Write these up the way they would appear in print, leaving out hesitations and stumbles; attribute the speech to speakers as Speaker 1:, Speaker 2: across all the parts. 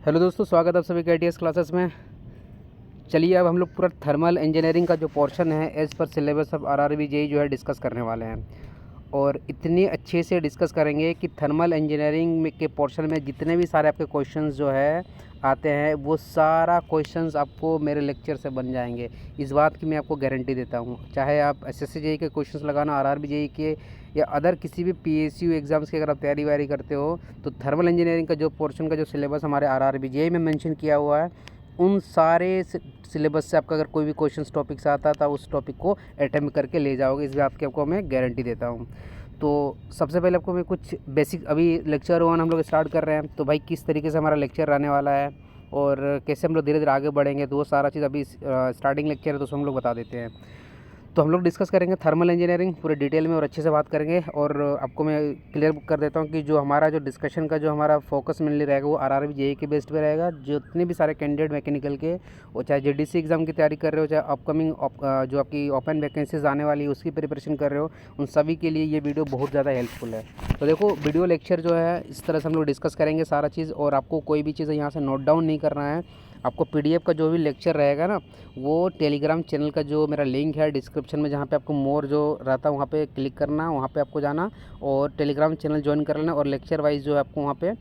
Speaker 1: Hello दोस्तों, स्वागत है आप सभी के ITS क्लासेस में। चलिए अब हम लोग पूरा थर्मल इंजीनियरिंग का जो पोर्शन है as per syllabus of RRB JEE जो है डिस्कस करने वाले हैं। और इतने अच्छे से डिस्कस करेंगे कि थर्मल इंजीनियरिंग में के पोर्शन में जितने भी सारे आपके क्वेश्चंस जो है आते हैं वो सारा क्वेश्चंस आपको मेरे लेक्चर से बन जाएंगे। इस बात की मैं आपको गारंटी देता हूँ। चाहे आप SSC JEE के क्वेश्चंस लगाना, RRB JEE के या अदर किसी भी PSU एग्ज़ाम्स की अगर आप तैयारी वारी करते हो तो थर्मल इंजीनियरिंग का जो पोर्शन का जो सिलेबस हमारे RRB JEE में मेंशन किया हुआ है उन सारे सिलेबस से आपका अगर कोई भी क्वेश्चन टॉपिक्स आता था उस टॉपिक को अटेम्प्ट करके ले जाओगे। इस बात की आपको मैं गारंटी देता हूँ। तो सबसे पहले आपको मैं कुछ बेसिक, अभी लेक्चर 1 हम लोग स्टार्ट कर रहे हैं तो भाई किस तरीके से हमारा लेक्चर रहने वाला है और कैसे हम लोग धीरे धीरे आगे बढ़ेंगे तो वो सारा चीज़ अभी स्टार्टिंग लेक्चर है तो उसमें हम लोग बता देते हैं। तो हम लोग डिस्कस करेंगे थर्मल इंजीनियरिंग पूरे डिटेल में और अच्छे से बात करेंगे। और आपको मैं क्लियर कर देता हूँ कि जो हमारा जो डिस्कशन का जो हमारा फोकस मेनली रहेगा वो RRB JEE के बेस्ड पे रहेगा। जितने भी सारे कैंडिडेट मैकेनिकल के, वो चाहे JDC एग्ज़ाम की तैयारी कर रहे हो, चाहे अपकमिंग जो आपकी ओपन वैकेंसीज आने वाली है उसकी प्रिपरेशन कर रहे हो, उन सभी के लिए ये वीडियो बहुत ज़्यादा हेल्पफुल है। तो देखो, वीडियो लेक्चर जो है इस तरह से हम लोग डिस्कस करेंगे सारा चीज़। और आपको कोई भी चीज़ यहाँ से नोट डाउन नहीं करना है। आपको PDF का जो भी लेक्चर रहेगा ना, वो टेलीग्राम चैनल का जो मेरा लिंक है डिस्क्रिप्शन में, जहाँ पे आपको मोर जो रहता है वहाँ पे क्लिक करना, वहाँ पे आपको जाना और टेलीग्राम चैनल ज्वाइन कर लेना। और लेक्चर वाइज जो है आपको वहाँ पे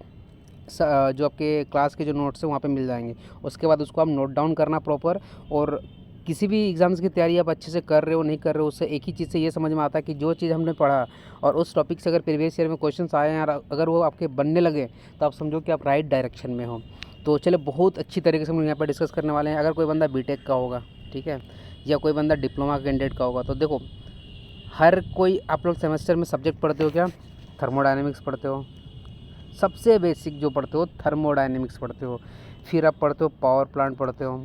Speaker 1: जो आपके क्लास के जो नोट्स हैं वहाँ पे मिल जाएंगे। उसके बाद उसको आप नोट डाउन करना प्रॉपर। और किसी भी एग्ज़ाम्स की तैयारी आप अच्छे से कर रहे हो नहीं कर रहे हो, उससे एक ही चीज़ से ये समझ में आता है कि जो चीज़ हमने पढ़ा और उस टॉपिक से अगर प्रीवियस ईयर में क्वेश्चंस आए हैं और अगर वो आपके बनने लगे तो आप समझो कि आप राइट डायरेक्शन में हो। तो चलो, बहुत अच्छी तरीके से हम यहाँ पर डिस्कस करने वाले हैं। अगर कोई बंदा BTech का होगा, ठीक है, या कोई बंदा डिप्लोमा कैंडिडेट का होगा, तो देखो हर कोई, आप लोग सेमेस्टर में सब्जेक्ट पढ़ते हो क्या? थर्मोडायनेमिक्स पढ़ते हो, सबसे बेसिक जो पढ़ते हो थर्मोडायनेमिक्स पढ़ते हो। फिर आप पढ़ते हो पावर प्लांट पढ़ते हो,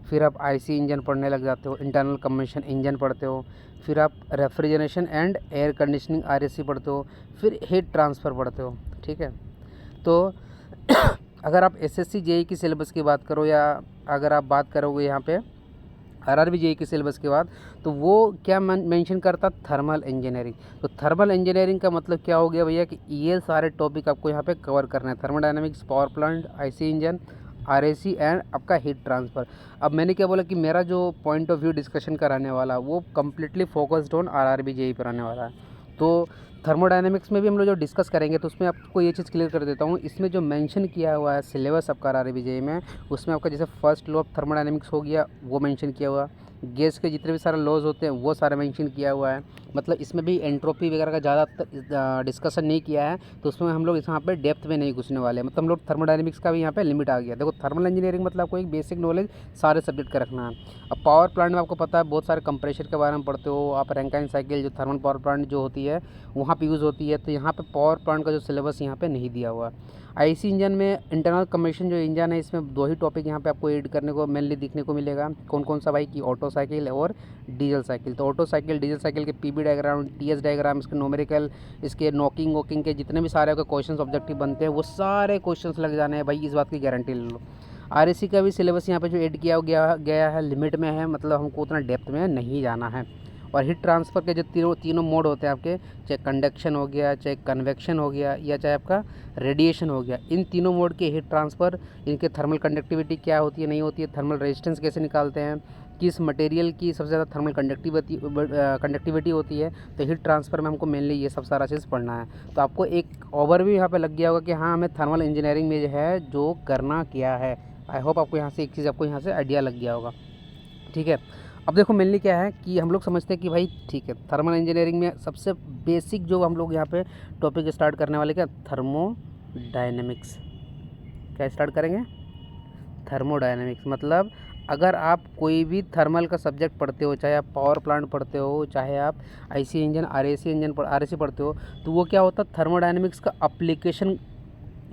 Speaker 1: फिर आप IC इंजन पढ़ने लग जाते हो, इंटरनल कम्बशन इंजन पढ़ते हो, फिर आप refrigeration and air conditioning RAC पढ़ते हो, फिर हीट ट्रांसफ़र पढ़ते हो, ठीक है। तो अगर आप SSC JEE की सिलेबस की बात करो या अगर आप बात करोगे यहाँ पे RRB JEE की सिलेबस के बाद, तो वो क्या मेंशन करता? Thermal engineering. तो थर्मल इंजीनियरिंग का मतलब क्या हो गया भैया कि ये सारे टॉपिक आपको यहाँ पे कवर करना है। Thermodynamics, power plant, IC engine, RAC and आपका हीट ट्रांसफ़र। अब मैंने क्या बोला कि मेरा जो पॉइंट ऑफ व्यू डिस्कशन का रहने वाला वो completely focused on RRB JEE पर रहने वाला है। तो थर्मोडायनेमिक्स में भी हम लोग जो डिस्कस करेंगे तो उसमें आपको ये चीज़ क्लियर कर देता हूँ। इसमें जो मेंशन किया हुआ है सिलेबस आपका RRB JEE में, उसमें आपका जैसे फर्स्ट लॉ ऑफ थर्मोडायनेमिक्स हो गया वो मेंशन किया हुआ, गैस के जितने भी सारे लॉज होते हैं वो सारे मेंशन किया हुआ है। मतलब इसमें भी एंट्रोपी वगैरह का ज़्यादा डिस्कशन नहीं किया है, तो उसमें हम लोग यहाँ पे डेप्थ में नहीं घुसने वाले हैं। मतलब हम लोग थर्मोडायनेमिक्स का भी यहाँ पे लिमिट आ गया। देखो, थर्मल इंजीनियरिंग मतलब आपको एक बेसिक नॉलेज सारे सब्जेक्ट का रखना है। अब पावर प्लांट में आपको पता है बहुत सारे कंप्रेसर के बारे में पढ़ते हो आप। रैंकाइन साइकिल जो थर्मल पावर प्लांट जो होती है वहाँ पे यूज़ होती है, तो यहाँ पे पावर प्लांट का जो सिलेबस यहाँ पे नहीं दिया हुआ। IC इंजन में इंटरनल कम्बशन जो इंजन है इसमें 2 ही टॉपिक यहाँ पे आपको ऐड करने को मेनली दिखने को मिलेगा। कौन कौन सा भाई? कि ऑटो साइकिल और डीजल साइकिल। तो ऑटो साइकिल, डीजल साइकिल के PB डायग्राम, TS डायग्राम, इसके न्यूमेरिकल, इसके नॉकिंग वॉकिंग के जितने भी सारे आपके क्वेश्चन ऑब्जेक्टिव बनते हैं वो सारे क्वेश्चन लग जाने हैं भाई, इस बात की गारंटी ले लो। RAC का भी सिलेबस यहाँ पे जो ऐड किया गया है लिमिट में है, मतलब हमको उतना डेप्थ में नहीं जाना है। और हीट ट्रांसफ़र के जो तीनों मोड होते हैं आपके, चाहे कंडक्शन हो गया, चाहे कन्वेक्शन हो गया, या चाहे आपका रेडिएशन हो गया, इन तीनों मोड के हीट ट्रांसफ़र, इनके थर्मल कंडक्टिविटी क्या होती है नहीं होती है, थर्मल रेजिस्टेंस कैसे निकालते हैं, किस मटेरियल की सबसे ज़्यादा थर्मल कंडक्टिविटी होती है, तो हीट ट्रांसफ़र में हमको मेनली ये सब सारा चीज़ पढ़ना है। तो आपको एक ओवरव्यू यहाँ पे लग गया होगा कि हाँ, हमें थर्मल इंजीनियरिंग में जो है जो करना क्या है। आई होप आपको यहाँ से एक चीज़ आपको यहाँ से आइडिया लग गया होगा, ठीक है। अब देखो मेनली क्या है कि हम लोग समझते हैं कि भाई ठीक है, थर्मल इंजीनियरिंग में सबसे बेसिक जो हम लोग यहाँ पे टॉपिक स्टार्ट करने वाले क्या? थर्मोडायनेमिक्स। क्या स्टार्ट करेंगे? थर्मोडायनेमिक्स। मतलब अगर आप कोई भी थर्मल का सब्जेक्ट पढ़ते हो, चाहे आप पावर प्लांट पढ़ते हो, चाहे आप IC इंजन, RAC पढ़ते हो, तो वो क्या होता है? थर्मोडायनेमिक्स का अप्लीकेशन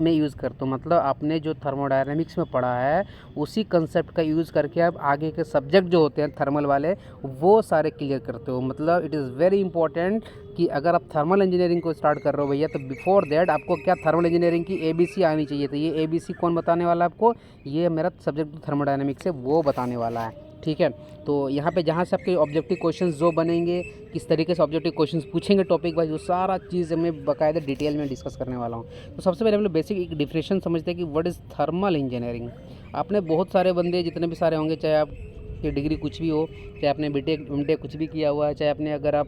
Speaker 1: में यूज़ करते हो। मतलब आपने जो थर्मोडायनेमिक्स में पढ़ा है उसी कंसेप्ट का यूज़ करके आप आगे के सब्जेक्ट जो होते हैं थर्मल वाले वो सारे क्लियर करते हो। मतलब इट इज़ वेरी इंपॉर्टेंट कि अगर आप थर्मल इंजीनियरिंग को स्टार्ट कर रहे हो भैया, तो बिफोर दैट आपको क्या थर्मल इंजीनियरिंग की ABC आनी चाहिए। तो ये ABC कौन बताने वाला है आपको? ये मेरा सब्जेक्ट थर्मोडायनेमिक्स है वो बताने वाला है, ठीक है। तो यहाँ पे जहाँ से आपके ऑब्जेक्टिव क्वेश्चंस जो बनेंगे, किस तरीके से ऑब्जेक्टिव क्वेश्चंस पूछेंगे टॉपिक वाइज, वो सारा चीज़ मैं बाकायदा डिटेल में डिस्कस करने वाला हूँ। तो सबसे पहले हम लोग बेसिक एक डिफिनेशन समझते हैं कि व्हाट इज़ थर्मल इंजीनियरिंग। आपने बहुत सारे बंदे जितने भी सारे होंगे, चाहे आपकी डिग्री कुछ भी हो, चाहे आपने बीटेक एमटेक कुछ भी किया हुआ है, चाहे आपने अगर आप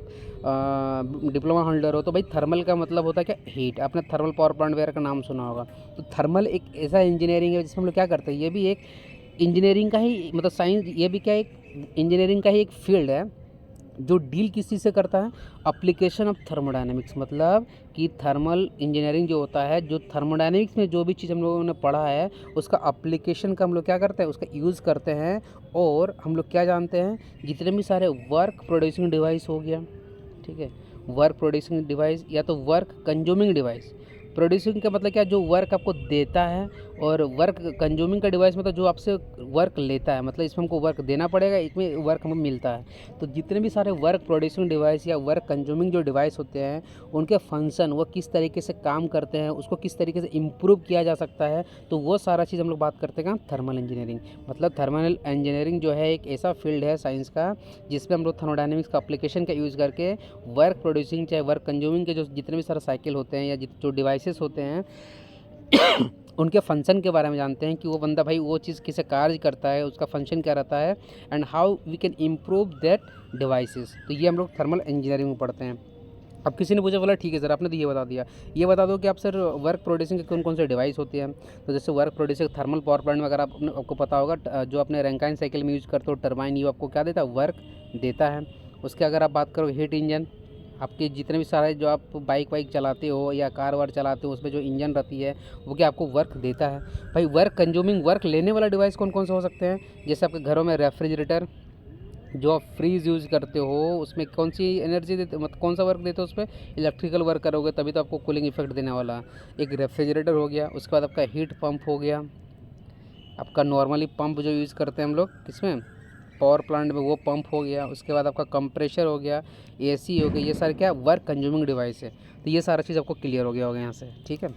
Speaker 1: डिप्लोमा होल्डर हो, तो भाई थर्मल का मतलब होता है क्या, हीट। आपने थर्मल पावर प्लांट वगैरह का नाम सुना होगा। तो थर्मल एक ऐसा इंजीनियरिंग है जिसमें हम लोग क्या करते हैं, ये भी एक इंजीनियरिंग का ही मतलब साइंस, ये भी क्या एक इंजीनियरिंग का ही एक फील्ड है जो डील किस चीज़ से करता है, एप्लीकेशन ऑफ थर्मोडायनेमिक्स। मतलब कि थर्मल इंजीनियरिंग जो होता है, जो थर्मोडायनेमिक्स में जो भी चीज़ हम लोगों ने पढ़ा है उसका एप्लीकेशन का हम लोग क्या करते हैं, उसका यूज़ करते हैं। और हम लोग क्या जानते हैं, जितने भी सारे वर्क प्रोड्यूसिंग डिवाइस हो गया, ठीक है, वर्क प्रोड्यूसिंग डिवाइस या तो वर्क कंज्यूमिंग डिवाइस। प्रोड्यूसिंग का मतलब क्या, जो वर्क आपको देता है, और वर्क कंज्यूमिंग का डिवाइस मतलब जो आपसे वर्क लेता है, मतलब इसमें हमको वर्क देना पड़ेगा, इसमें वर्क हमें मिलता है। तो जितने भी सारे वर्क प्रोड्यूसिंग डिवाइस या वर्क कंज्यूमिंग जो डिवाइस होते हैं, उनके फंक्शन वो किस तरीके से काम करते हैं, उसको किस तरीके से इम्प्रूव किया जा सकता है, तो वो सारा चीज़ हम लोग बात करते हैं थर्मल इंजीनियरिंग। मतलब थर्मल इंजीनियरिंग जो है एक ऐसा फील्ड है साइंस का जिसमें हम लोग थर्मोडायनेमिक्स का एप्लीकेशन का यूज़ करके वर्क प्रोड्यूसिंग चाहे वर्क कंज्यूमिंग के जो जितने भी सारे साइकिल होते हैं या जो डिवाइसेस होते हैं उनके फंक्शन के बारे में जानते हैं कि वो बंदा भाई वो चीज़ किसे कार्य करता है, उसका फंक्शन क्या रहता है, and how we can improve that devices. तो ये हम लोग थर्मल इंजीनियरिंग में पढ़ते हैं। अब किसी ने मुझे बोला ठीक है सर, आपने तो ये बता दिया, ये बता दो कि आप सर वर्क प्रोड्यूसिंग के कौन कौन से डिवाइस होते हैं। तो जैसे work producing thermal power plant में अगर आपको पता होगा, जो अपने रैंकाइन साइकिल में यूज़ करते हो टरबाइन, ये आपको क्या देता है, वर्क देता है। उसके अगर आप बात करो हीट इंजन, आपके जितने भी सारे जो आप बाइक वाइक चलाते हो या कार वार चलाते हो, उसमें जो इंजन रहती है वो क्या आपको वर्क देता है। भाई वर्क कंज्यूमिंग, वर्क लेने वाला डिवाइस कौन कौन से हो सकते हैं, जैसे आपके घरों में रेफ्रिजरेटर, जो आप फ्रीज़ यूज़ करते हो उसमें कौन सी एनर्जी देते, मतलब कौन सा वर्क देते हो, उस पर इलेक्ट्रिकल वर्क करोगे तभी तो आपको कूलिंग इफेक्ट देने वाला। एक रेफ्रिजरेटर हो गया, उसके बाद आपका हीट पंप हो गया, आपका नॉर्मली पंप जो यूज़ करते हैं हम लोग किसमें, पावर प्लांट में, वो पंप हो गया। उसके बाद आपका कंप्रेशर हो गया, एसी हो गया, ये सारे क्या वर्क कंज्यूमिंग डिवाइस है। तो ये सारा चीज़ आपको क्लियर हो गया होगा यहाँ से, ठीक है।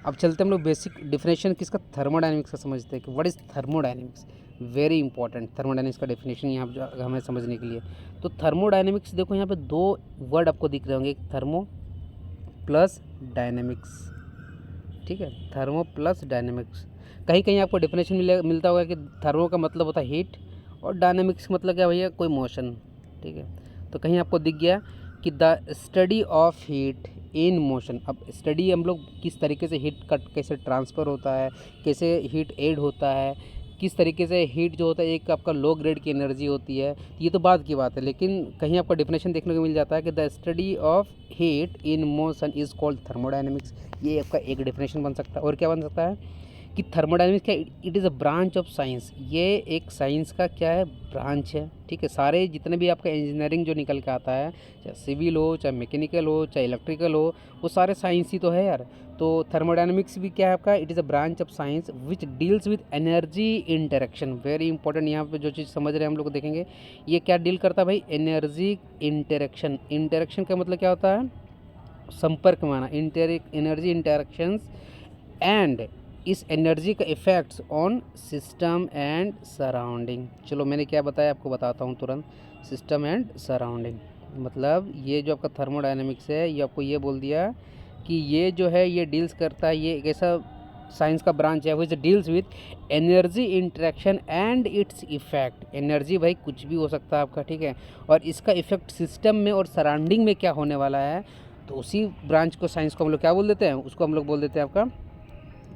Speaker 1: अब चलते हम लोग बेसिक डिफिनेशन किसका, थर्मोडायनेमिक्स का समझते हैं कि what is thermodynamics. Very important thermodynamics का डेफिनेशन यहाँ पर हमें समझने के लिए। तो थर्मोडायनेमिक्स देखो यहाँ पे दो वर्ड आपको दिख रहे होंगे, एक थर्मो प्लस डायनेमिक्स, ठीक है, थर्मो प्लस डायनेमिक्स। कहीं कहीं आपको डेफिनेशन मिलता होगा कि थर्मो का मतलब होता है हीट और डायनेमिक्स मतलब क्या भैया, कोई मोशन, ठीक है। तो कहीं आपको दिख गया कि the study of heat in motion. अब स्टडी हम लोग किस तरीके से हीट का कैसे ट्रांसफ़र होता है, कैसे हीट ऐड होता है, किस तरीके से हीट जो होता है एक आपका लो ग्रेड की एनर्जी होती है, ये तो बाद की बात है। लेकिन कहीं आपका डेफिनेशन देखने को मिल जाता है कि the study of heat in motion is called thermodynamics. ये आपका एक डेफिनेशन बन सकता है। और क्या बन सकता है कि थर्मोडायनेमिक्स क्या, it is a branch of science. ये एक साइंस का क्या है, ब्रांच है, ठीक है। सारे जितने भी आपका इंजीनियरिंग जो निकल के आता है, चाहे सिविल हो, चाहे मैकेनिकल हो, चाहे इलेक्ट्रिकल हो, वो सारे साइंस ही तो है यार। तो थर्मोडायनेमिक्स भी क्या है आपका, it is a branch of science which deals with energy interaction. Very important, यहाँ पे जो चीज़ समझ रहे हैं हम लोग देखेंगे, ये क्या डील करता है भाई, एनर्जी इंटरेक्शन। इंटरेक्शन का मतलब क्या होता है, संपर्क में आना, एनर्जी इंटरेक्शंस एंड इस एनर्जी का effects on system and surrounding. चलो मैंने क्या बताया आपको बताता हूँ तुरंत, सिस्टम एंड सराउंडिंग। मतलब ये जो आपका थर्मोडायनेमिक्स है, ये आपको ये बोल दिया कि ये जो है ये डील्स करता है, ये एक ऐसा साइंस का ब्रांच है which deals with energy interaction and it's effect. Energy भाई कुछ भी हो सकता है आपका, ठीक है, और इसका इफ़ेक्ट सिस्टम में और सराउंडिंग में क्या होने वाला है, तो उसी ब्रांच को, साइंस को हम लोग क्या बोल देते हैं, उसको हम लोग बोल देते हैं आपका,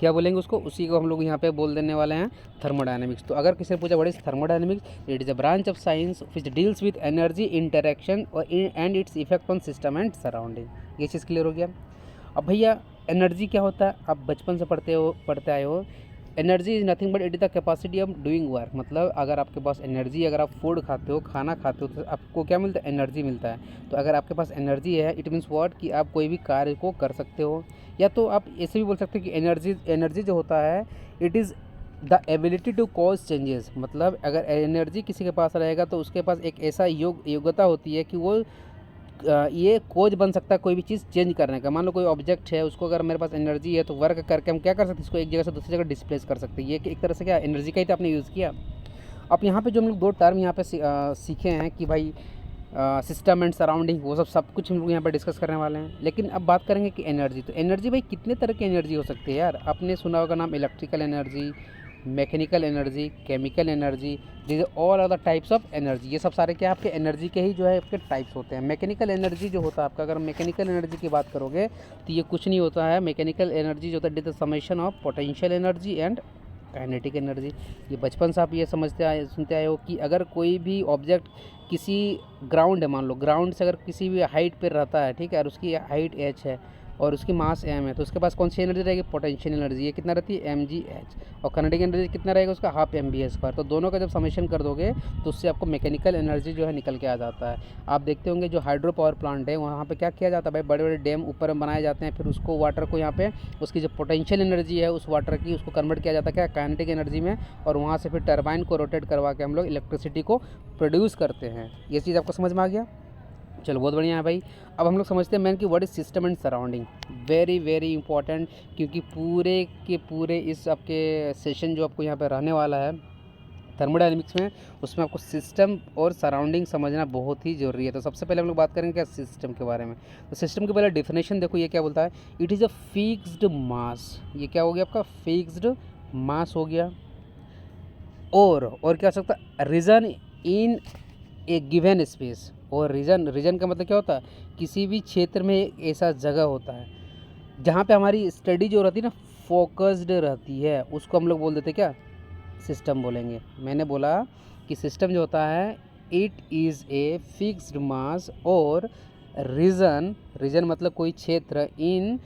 Speaker 1: क्या बोलेंगे उसको, उसी को हम लोग यहाँ पे बोल देने वाले हैं थर्मोडायनेमिक्स। तो अगर किसी ने पूछा what is thermodynamics, it is a branch of science which deals with energy interaction and its effect on system and surrounding. ये चीज़ क्लियर हो गया। अब भैया एनर्जी क्या होता है, आप बचपन से पढ़ते आए हो, energy is nothing but it is the capacity of doing work. मतलब अगर आपके पास एनर्जी, अगर आप फूड खाते हो, खाना खाते हो, तो आपको क्या मिलता है, एनर्जी मिलता है। तो अगर आपके पास एनर्जी है, इट मीन्स व्हाट, कि आप कोई भी कार्य को कर सकते हो। या तो आप ऐसे भी बोल सकते हो कि एनर्जी जो होता है, it is the ability to cause changes. मतलब अगर एनर्जी किसी के पास रहेगा तो उसके पास एक ऐसा योग्यता होती है कि वो ये कोज बन सकता है कोई भी चीज़ चेंज करने का। मान लो कोई ऑब्जेक्ट है, उसको अगर मेरे पास एनर्जी है तो वर्क करके हम क्या कर सकते हैं, इसको एक जगह से दूसरी जगह डिस्प्लेस कर सकते हैं। ये एक तरह से क्या एनर्जी का ही तो आपने यूज़ किया। अब यहाँ पे जो हम लोग 2 टर्म यहाँ पे सीखे हैं कि भाई सिस्टम एंड सराउंडिंग, वो सब कुछ हम लोग यहाँ पे डिस्कस करने वाले हैं। लेकिन अब बात करेंगे कि एनर्जी, तो एनर्जी भाई कितने तरह की एनर्जी हो सकती है यार। आपने सुना होगा नाम electrical energy, mechanical energy, chemical energy, this all are the types of energy. ये सब सारे क्या आपके एनर्जी के ही जो है आपके टाइप्स होते हैं। मैकेनिकल एनर्जी जो होता है आपका, अगर मैकेनिकल एनर्जी की बात करोगे तो ये कुछ नहीं होता है। मैकेनिकल एनर्जी जो होता है it is the summation of potential energy and kinetic energy. ये बचपन से आप ये समझते आए सुनते आए हो कि अगर कोई भी ऑब्जेक्ट किसी ग्राउंड है, मान लो ग्राउंड से अगर किसी भी हाइट पर रहता है, ठीक है, और उसकी हाइट h है और उसकी मास m है, तो उसके पास कौन सी एनर्जी रहेगी, पोटेंशियल एनर्जी। ये कितना रहती है, mgh, और काइनेटिक एनर्जी कितना रहेगा उसका, हाफ mv²। तो दोनों का जब समेशन कर दोगे तो उससे आपको मैकेनिकल एनर्जी जो है निकल के आ जाता है। आप देखते होंगे जो हाइड्रो पावर प्लांट है वहाँ पे क्या किया जाता है भाई, बड़े बड़े डैम ऊपर में बनाए जाते हैं, फिर उसको वाटर को यहाँ पे उसकी जो पोटेंशियल एनर्जी है उस वाटर की उसको कन्वर्ट किया जाता है क्या, काइनेटिक एनर्जी में, और वहाँ से फिर टरबाइन को रोटेट करवा के हम लोग इलेक्ट्रिसिटी को प्रोड्यूस करते हैं। ये चीज़ आपको समझ में आ गया, चलो बहुत बढ़िया है भाई। अब हम लोग समझते हैं मैन कि what is system and surrounding, very very important, क्योंकि पूरे के पूरे इस आपके सेशन जो आपको यहाँ पे रहने वाला है थर्मोडायनेमिक्स में, उसमें आपको सिस्टम और सराउंडिंग समझना बहुत ही ज़रूरी है। तो सबसे पहले हम लोग बात करेंगे क्या, सिस्टम के बारे में। तो सिस्टम के पहले डिफिनेशन देखो, ये क्या बोलता है, it is a fixed mass. ये क्या हो गया आपका, फिक्स्ड मास हो गया। और क्या हो सकता है, रीजन इन ए गिवन स्पेस। और रीजन का मतलब क्या होता है, किसी भी क्षेत्र में एक ऐसा जगह होता है जहाँ पे हमारी स्टडी जो रहती है ना फोकस्ड रहती है, उसको हम लोग बोल देते क्या, सिस्टम बोलेंगे। मैंने बोला कि सिस्टम जो होता है it is a fixed mass और रीजन मतलब कोई क्षेत्र, in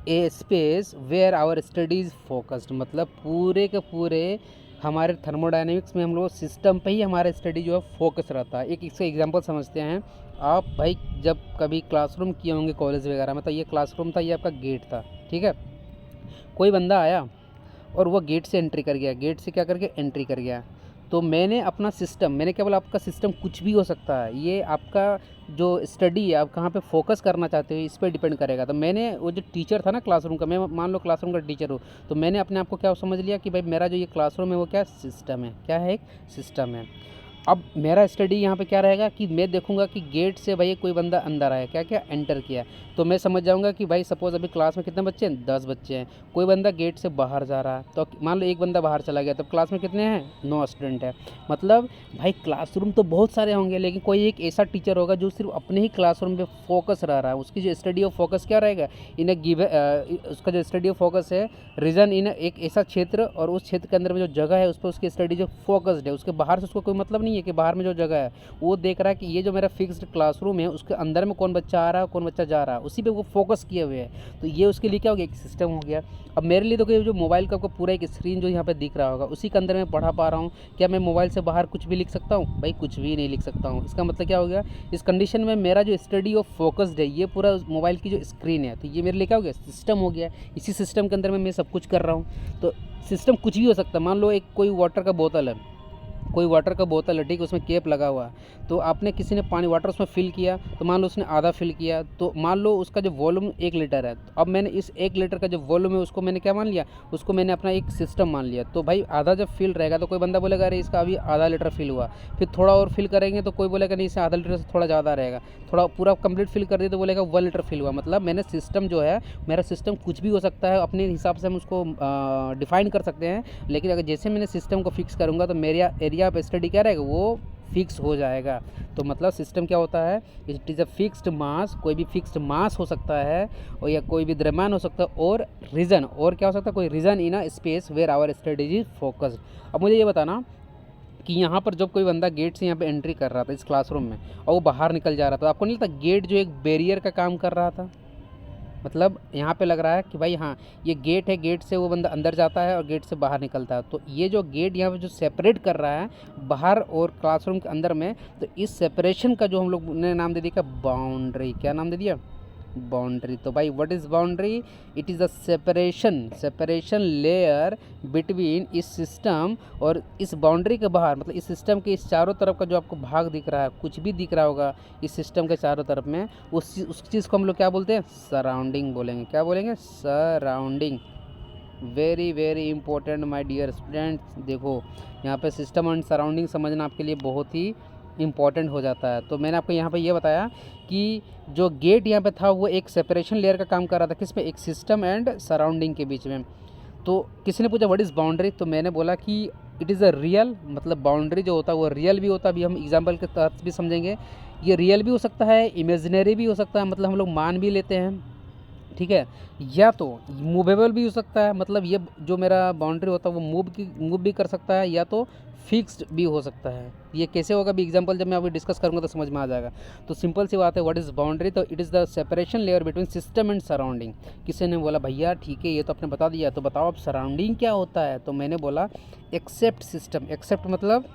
Speaker 1: a space where our studies focused, मतलब पूरे के पूरे हमारे थर्मोडायनेमिक्स में हम लोग सिस्टम पे ही हमारा स्टडी जो है फोकस रहता है। एक इसका एग्जांपल समझते हैं। आप भाई जब कभी क्लासरूम किए होंगे कॉलेज वगैरह में, तो ये क्लासरूम था, ये आपका गेट था, ठीक है। कोई बंदा आया और वो गेट से एंट्री कर गया, गेट से क्या करके एंट्री कर गया, तो मैंने अपना सिस्टम, मैंने क्या बोला, आपका सिस्टम कुछ भी हो सकता है, ये आपका जो स्टडी है आप कहाँ पे फोकस करना चाहते हो इस पर डिपेंड करेगा। तो मैंने वो जो टीचर था ना क्लासरूम का, मैं मान लो क्लासरूम का टीचर हूँ, तो मैंने अपने आप को क्या समझ लिया कि भाई मेरा जो ये क्लासरूम है वो क्या सिस्टम है, क्या है, एक सिस्टम है। अब मेरा स्टडी यहाँ पे क्या रहेगा कि मैं देखूंगा कि गेट से भाई कोई बंदा अंदर आया, क्या क्या एंटर किया, तो मैं समझ जाऊंगा कि भाई सपोज अभी क्लास में कितने बच्चे हैं, 10 बच्चे हैं, कोई बंदा गेट से बाहर जा रहा है, तो मान लो एक बंदा बाहर चला गया, तब क्लास में कितने हैं, 9 स्टूडेंट है। मतलब भाई क्लासरूम तो बहुत सारे होंगे, लेकिन कोई एक ऐसा टीचर होगा जो सिर्फ अपने ही क्लासरूम पे फोकस रह रहा है, उसकी जो स्टडी ऑफ फोकस क्या रहेगा, इन उसका जो स्टडी ऑफ फोकस है रीजन इन एक ऐसा क्षेत्र, और उस क्षेत्र के अंदर में जो जगह है उस पर उसकी स्टडी जो फोकस्ड है, उसके बाहर से उसको कोई मतलब नहीं है कि बाहर में जो जगह है, वो देख रहा है कि ये जो मेरा फिक्स्ड क्लासरूम है उसके अंदर में कौन बच्चा आ रहा है कौन बच्चा जा रहा है, उसी पे वो फोकस किए हुए है। तो ये उसके लिए क्या हो गया, एक सिस्टम हो गया। अब मेरे लिए तो कोई जो मोबाइल का आपको पूरा एक स्क्रीन जो यहाँ पे दिख रहा होगा उसी के अंदर में पढ़ा पा रहा हूँ, क्या मैं मोबाइल से बाहर कुछ भी लिख सकता हूँ, भाई कुछ भी नहीं लिख सकता हूँ। इसका मतलब क्या हो गया, इस कंडीशन में मेरा जो स्टडी ऑफ फोकस्ड है ये पूरा मोबाइल की जो स्क्रीन है, तो ये मेरे लिए क्या हो गया, सिस्टम हो गया। इसी सिस्टम के अंदर में मैं सब कुछ कर रहा हूँ। तो सिस्टम कुछ भी हो सकता है। मान लो एक कोई वाटर का बोतल है, कोई वाटर का बोतल है, ठीक है, उसमें कैप लगा हुआ है, तो आपने किसी ने पानी वाटर उसमें फिल किया, तो मान लो उसने आधा फिल किया, तो मान लो उसका जो वॉल्यूम 1 लीटर है, तो अब मैंने इस 1 लीटर का जो वॉल्यूम है उसको मैंने क्या मान लिया, उसको मैंने अपना एक सिस्टम मान लिया। तो भाई आधा जब फिल रहेगा तो कोई बंदा बोलेगा अरे इसका अभी आधा लीटर फिल हुआ, फिर थोड़ा और फिल करेंगे तो कोई बोलेगा नहीं इससे आधा लीटर से थोड़ा ज़्यादा रहेगा, थोड़ा पूरा कंप्लीट फिल कर दिया तो बोलेगा 1 लीटर फिल हुआ। मतलब मैंने सिस्टम जो है, मेरा सिस्टम कुछ भी हो सकता है, अपने हिसाब से हम उसको डिफाइन कर सकते हैं, लेकिन अगर जैसे मैंने सिस्टम को फिक्स करूँगा तो मेरा एरिया ऑफ स्टडी क्या रहेगा, वो फिक्स हो जाएगा। तो मतलब सिस्टम क्या होता है, it is a fixed mass, कोई भी फिक्स्ड मास हो सकता है, और या कोई भी द्रव्यमान हो सकता है, और रीजन, और क्या हो सकता है, कोई reason in a space where our study is focused. अब मुझे ये बताना कि यहाँ पर जब कोई बंदा गेट से यहाँ पे एंट्री कर रहा था इस क्लासरूम में और वो बाहर निकल जा रहा था, आपको नहीं लगता गेट जो एक बैरियर का काम कर रहा था। मतलब यहाँ पे लग रहा है कि भाई हाँ ये गेट है, गेट से वो बंदा अंदर जाता है और गेट से बाहर निकलता है, तो ये जो गेट यहाँ पे जो सेपरेट कर रहा है बाहर और क्लासरूम के अंदर में, तो इस सेपरेशन का जो हम लोग ने नाम दे दिया बाउंड्री। क्या नाम दे दिया, बाउंड्री। तो भाई what is boundary, it is the separation layer between इस सिस्टम और इस बाउंड्री के बाहर, मतलब इस सिस्टम के इस चारों तरफ का जो आपको भाग दिख रहा है, कुछ भी दिख रहा होगा इस सिस्टम के चारों तरफ में, उस चीज़ को हम लोग क्या बोलते हैं, सराउंडिंग बोलेंगे। क्या बोलेंगे, surrounding. Very very important my dear students. देखो यहाँ पे सिस्टम एंड सराउंडिंग समझना आपके लिए बहुत ही इम्पॉर्टेंट हो जाता है। तो मैंने आपको यहाँ पे ये बताया कि जो गेट यहाँ पे था वो एक सेपरेशन लेयर का काम कर रहा था, किस पे, एक सिस्टम एंड सराउंडिंग के बीच में। तो किसी ने पूछा व्हाट इज़ बाउंड्री, तो मैंने बोला कि इट इज़ अ रियल, मतलब बाउंड्री जो होता है वो रियल भी होता है, अभी हम एग्जाम्पल के तहत भी समझेंगे। ये रियल भी हो सकता है, इमेजिनरी भी हो सकता है, मतलब हम लोग मान भी लेते हैं, ठीक है, या तो मूवेबल भी हो सकता है, मतलब ये जो मेरा बाउंड्री होता है वो मूव भी कर सकता है, या तो फिक्स्ड भी हो सकता है। ये कैसे होगा भी एग्जांपल जब मैं अभी डिस्कस करूंगा तो समझ में आ जाएगा। तो सिंपल सी बात है, व्हाट इज़ बाउंड्री, तो it is the separation layer between system and surrounding. किसी ने बोला भैया ठीक है ये तो आपने बता दिया, तो बताओ अब सराउंडिंग क्या होता है। तो मैंने बोला एक्सेप्ट सिस्टम, एक्सेप्ट मतलब